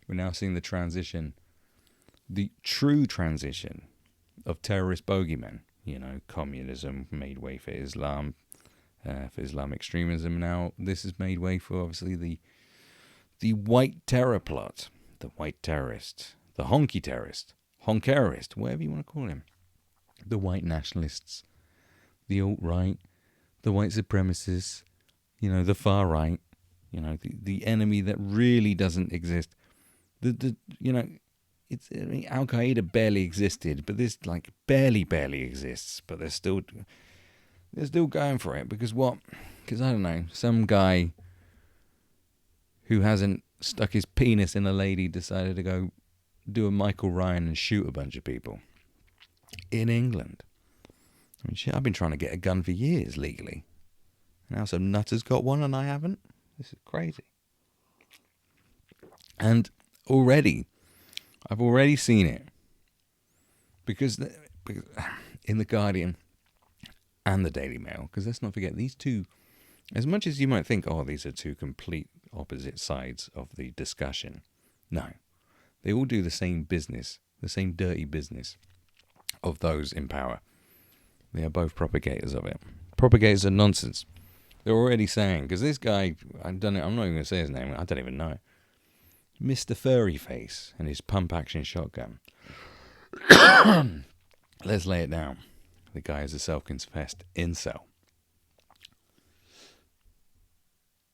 We're now seeing the transition, the true transition of terrorist bogeymen. You know, communism made way for Islam, for Islamic extremism. Now this has made way for, obviously, the white terror plot, the white terrorist, the honky terrorist, honkerist, whatever you want to call him, the white nationalists, the alt-right, the white supremacists, you know, the far right, you know, the enemy that really doesn't exist. You know, Al Qaeda barely existed, but this like barely exists. But they're still going for it because what? Because I don't know, some guy who hasn't stuck his penis in a lady decided to go do a Michael Ryan and shoot a bunch of people in England. I mean, shit, I've been trying to get a gun for years legally. Now some nutter's got one and I haven't. This is crazy. And I've already seen it. Because in The Guardian and the Daily Mail, because let's not forget, these two, as much as you might think, oh, these are two complete opposite sides of the discussion. No. They all do the same business, the same dirty business of those in power. They are both propagators of it. Propagators of nonsense. They're already saying, because this guy, I'm not even going to say his name, I don't even know it. Mr. Furry Face and his pump action shotgun. Let's lay it down. The guy is a self-confessed incel.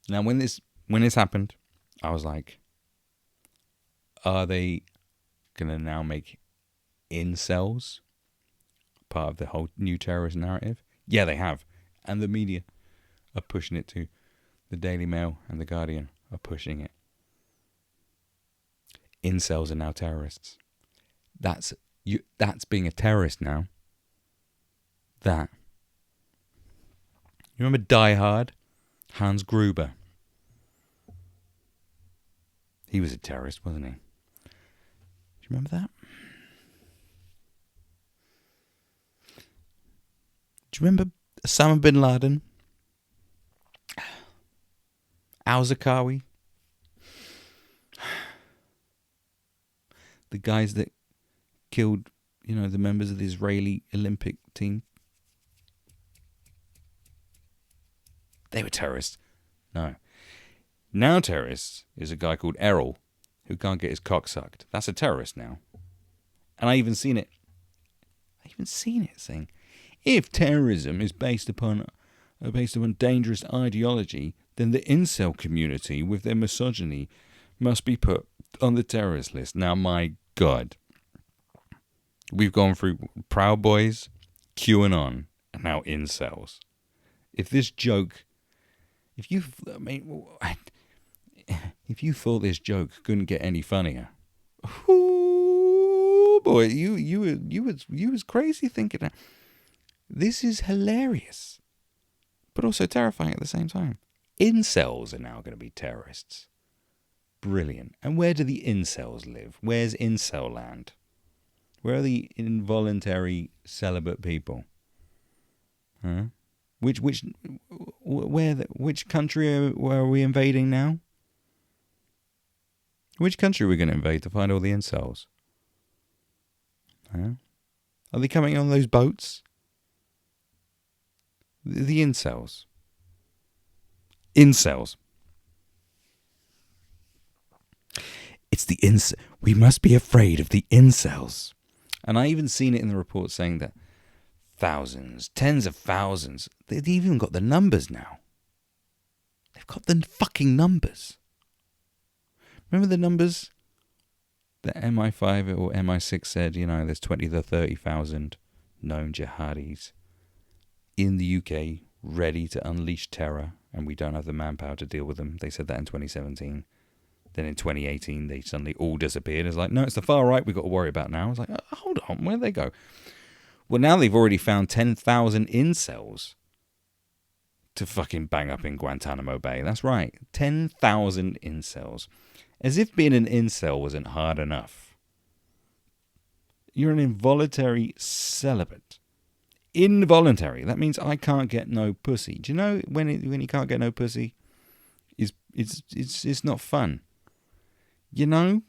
Now, when this happened, I was like, are they going to now make incels part of the whole new terrorist narrative? Yeah, they have. And the media are pushing it too. The Daily Mail and The Guardian are pushing it. Incels are now terrorists. That's being a terrorist now. That. You remember Die Hard? Hans Gruber. He was a terrorist, wasn't he? Do you remember that? Do you remember Osama bin Laden? Al-Zarqawi? The guys that killed, you know, the members of the Israeli Olympic team. They were terrorists. No. Now terrorists is a guy called Errol who can't get his cock sucked. That's a terrorist now. And I even seen it saying, if terrorism is based upon dangerous ideology, then the incel community with their misogyny must be put on the terrorist list. Now, my God, we've gone through Proud Boys, QAnon, and now incels. If you thought this joke couldn't get any funnier, ooh, boy, you was crazy thinking that. This is hilarious, but also terrifying at the same time. Incels are now going to be terrorists. Brilliant. And where do the incels live? Where's incel land? Where are the involuntary celibate people? Huh? Which country are we invading now? Which country are we going to invade to find all the incels? Huh? Are they coming on those boats? The incels. Incels. It's the incels. We must be afraid of the incels. And I even seen it in the report saying that thousands, tens of thousands, they've even got the numbers now. They've got the fucking numbers. Remember the numbers that MI5 or MI6 said, you know, there's 20 to 30,000 known jihadis in the UK ready to unleash terror, and we don't have the manpower to deal with them. They said that in 2017. Then in 2018, they suddenly all disappeared. It's like, no, it's the far right we've got to worry about now. It's like, hold on, where'd they go? Well, now they've already found 10,000 incels to fucking bang up in Guantanamo Bay. That's right, 10,000 incels. As if being an incel wasn't hard enough. You're an involuntary celibate. Involuntary. That means I can't get no pussy. Do you know when you can't get no pussy? It's not fun. You know,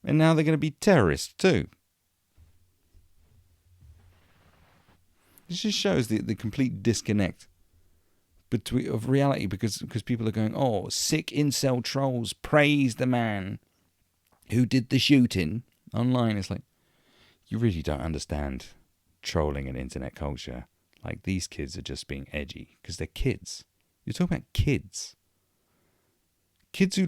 And now they're going to be terrorists too. This just shows the complete disconnect of reality, because people are going, oh, sick incel trolls praise the man who did the shooting online. It's like, you really don't understand trolling and internet culture. Like, these kids are just being edgy because they're kids. You're talking about kids. Kids who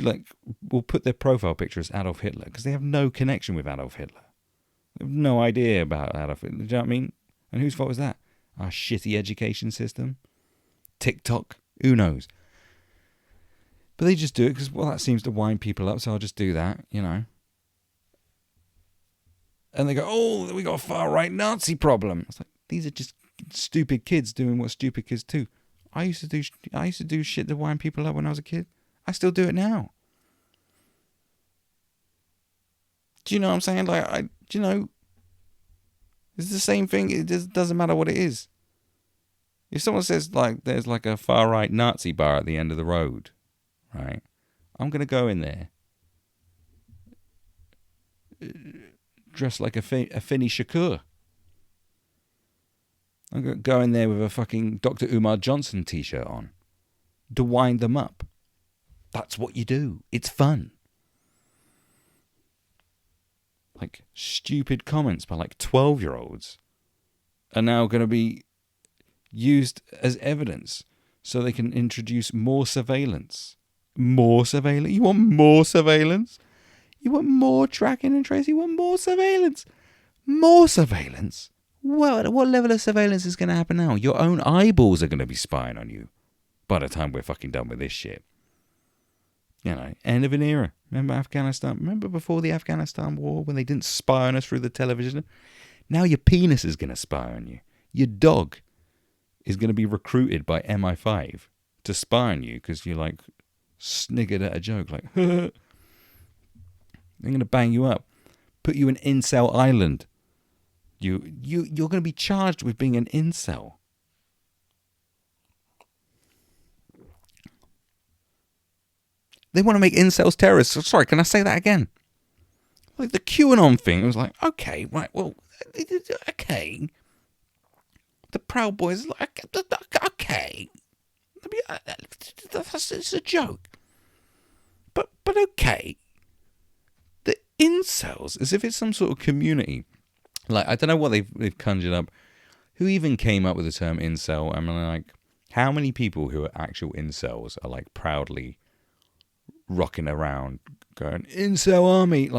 will put their profile picture as Adolf Hitler because they have no connection with Adolf Hitler. They have no idea about Adolf Hitler. Do you know what I mean? And whose fault was that? Our shitty education system? TikTok? Who knows? But they just do it because, well, that seems to wind people up, so I'll just do that, you know. And they go, oh, we got a far-right Nazi problem. It's like, these are just stupid kids doing what stupid kids do. I used to do shit to wind people up when I was a kid. I still do it now. Do you know what I'm saying? It's the same thing. It just doesn't matter what it is. If someone says, there's a far-right Nazi bar at the end of the road, right? I'm going to go in there dressed like a Finny Shakur. I'm going to go in there with a fucking Dr. Umar Johnson t-shirt on to wind them up. That's what you do. It's fun. Stupid comments by 12-year-olds are now going to be used as evidence so they can introduce more surveillance. More surveillance? You want more surveillance? You want more tracking and tracing? You want more surveillance? More surveillance? Well, what level of surveillance is going to happen now? Your own eyeballs are going to be spying on you by the time we're fucking done with this shit. You know, end of an era. Remember Afghanistan? Remember before the Afghanistan war when they didn't spy on us through the television? Now your penis is going to spy on you. Your dog is going to be recruited by MI5 to spy on you because you sniggered at a joke. They're going to bang you up, put you in incel island. You're going to be charged with being an incel. They want to make incels terrorists. Sorry, can I say that again? The QAnon thing was okay, right, well, okay. The Proud Boys, okay. It's a joke. But okay. The incels, as if it's some sort of community. I don't know what they've conjured up. Who even came up with the term incel? I mean, how many people who are actual incels are proudly rocking around going, incel army?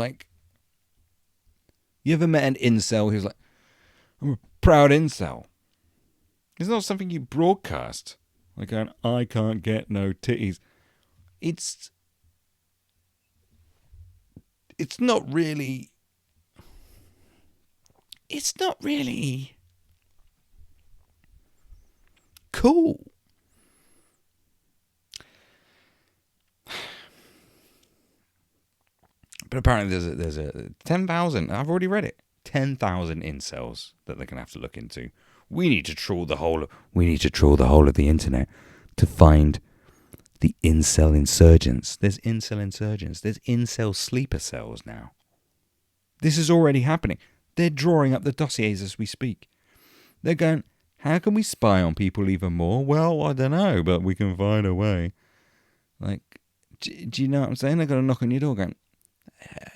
You ever met an incel who's I'm a proud incel? It's not something you broadcast. Going, I can't get no titties. It's not really cool. But apparently there's a 10,000, I've already read it, 10,000 incels that they're going to have to look into. We need to trawl the whole of the internet to find the incel insurgents. There's incel insurgents. There's incel sleeper cells now. This is already happening. They're drawing up the dossiers as we speak. They're going, how can we spy on people even more? Well, I don't know, but we can find a way. Do you know what I'm saying? They're going to knock on your door going,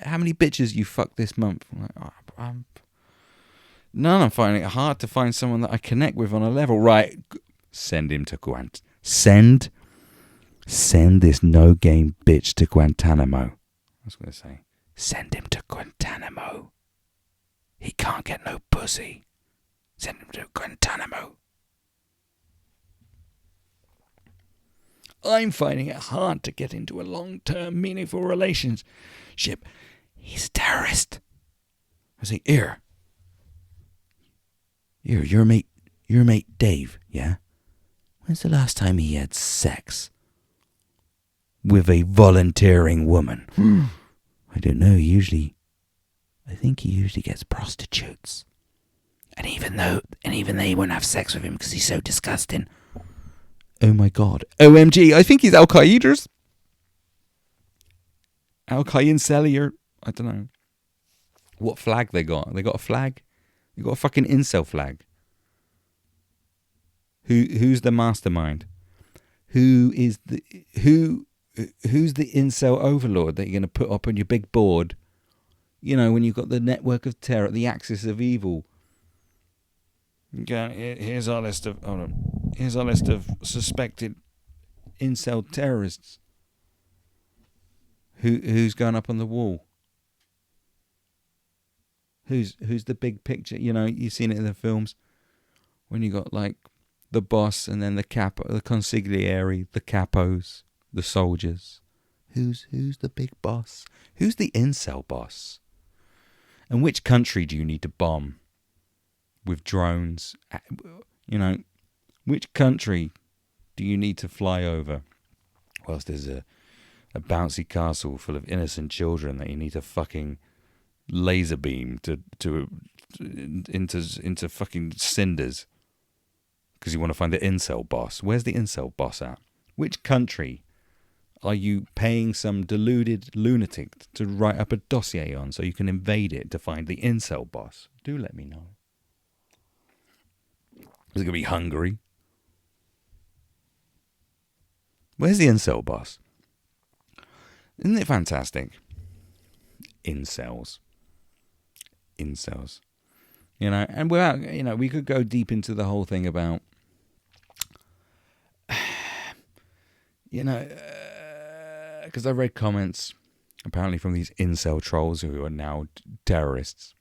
how many bitches you fucked this month? None. I'm finding it hard to find someone that I connect with on a level. Right, send him to Send this no-game bitch to Guantanamo. I was going to say, send him to Guantanamo. He can't get no pussy. Send him to Guantanamo. I'm finding it hard to get into a long-term, meaningful relationship. He's a terrorist. I say, here, your mate Dave, yeah? When's the last time he had sex with a volunteering woman? I don't know. I think he usually gets prostitutes. And even they won't have sex with him because he's so disgusting. Oh my God. OMG, I think he's Al-Qaeda's. Al-Qaeda Cellier. I don't know. What flag they got? They got a flag? They got a fucking incel flag. Who's the mastermind? Who's the incel overlord that you're going to put up on your big board? You know, when you've got the network of terror, the axis of evil. Here's our list of here's our list of suspected incel terrorists. Who's going up on the wall? Who's the big picture? You know, you've seen it in the films when you got like the boss and then the consigliere, the capos, the soldiers. Who's the big boss? Who's the incel boss? And which country do you need to bomb with drones? You know, which country do you need to fly over whilst there's a bouncy castle full of innocent children that you need to fucking laser beam into fucking cinders because you want to find the incel boss? Where's the incel boss at? Which country are you paying some deluded lunatic to write up a dossier on so you can invade it to find the incel boss? Do let me know. Is it going to be Hungary? Where's the incel boss? Isn't it fantastic? Incels. You know, and without, you know, we could go deep into the whole thing about, you know, because I read comments apparently from these incel trolls who are now terrorists.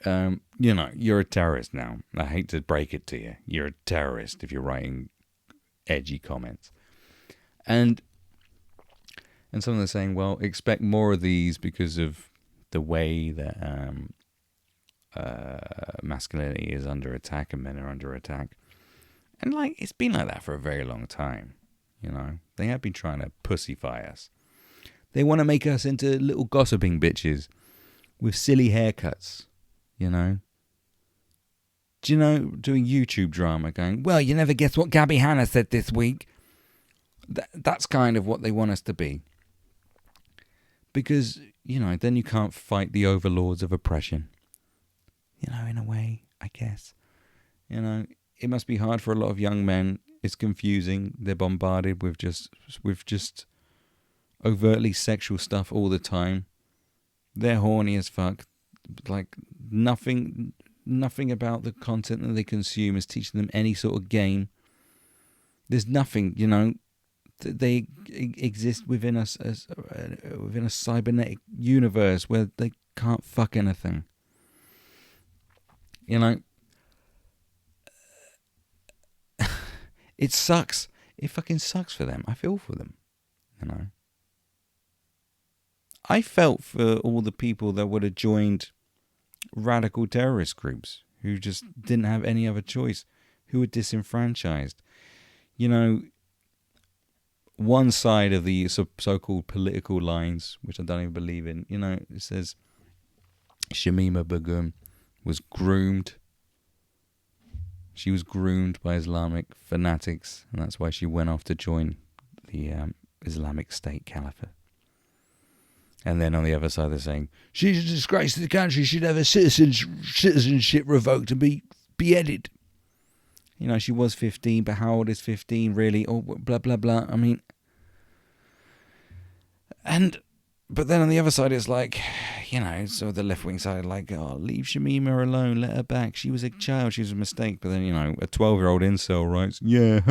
You know, you're a terrorist now. I hate to break it to you. You're a terrorist if you're writing edgy comments. And some are saying, well, expect more of these because of the way that masculinity is under attack and men are under attack. And like, it's been like that for a very long time. You know, they have been trying to pussyfy us. They want to make us into little gossiping bitches with silly haircuts, you know. Do you know, doing YouTube drama going, well, you never guess what Gabby Hanna said this week. That's kind of what they want us to be. Because, you know, then you can't fight the overlords of oppression. You know, in a way, I guess. You know, it must be hard for a lot of young men. It's confusing. They're bombarded with just overtly sexual stuff all the time. They're horny as fuck. Like, nothing about the content that they consume is teaching them any sort of game. There's nothing, you know. They exist within us as within a cybernetic universe where they can't fuck anything. You know, it sucks. It fucking sucks for them. I feel for them. You know, I felt for all the people that would have joined radical terrorist groups who just didn't have any other choice, who were disenfranchised. You know, one side of the so-called political lines, which I don't even believe in, you know, it says Shamima Begum was groomed. She was groomed by Islamic fanatics, and that's why she went off to join the Islamic State Caliphate. And then on the other side, they're saying, she's a disgrace to the country. She'd have her citizenship revoked and be beheaded. You know, she was 15, but how old is 15 really? Oh, blah, blah, blah. I mean, but then on the other side, it's like, you know, so the left-wing side, like, oh, leave Shamima alone, let her back. She was a child, she was a mistake. But then, you know, a 12-year-old incel writes, yeah,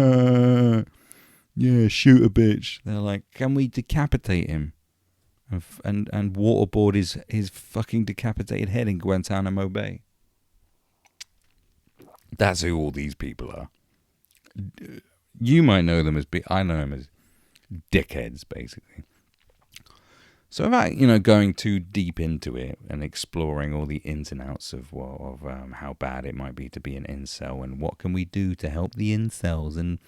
shoot a bitch. They're like, can we decapitate him? And waterboard his fucking decapitated head in Guantanamo Bay. That's who all these people are. You might know them as I know them as dickheads, basically. So without, you know, going too deep into it and exploring all the ins and outs of how bad it might be to be an incel and what can we do to help the incels and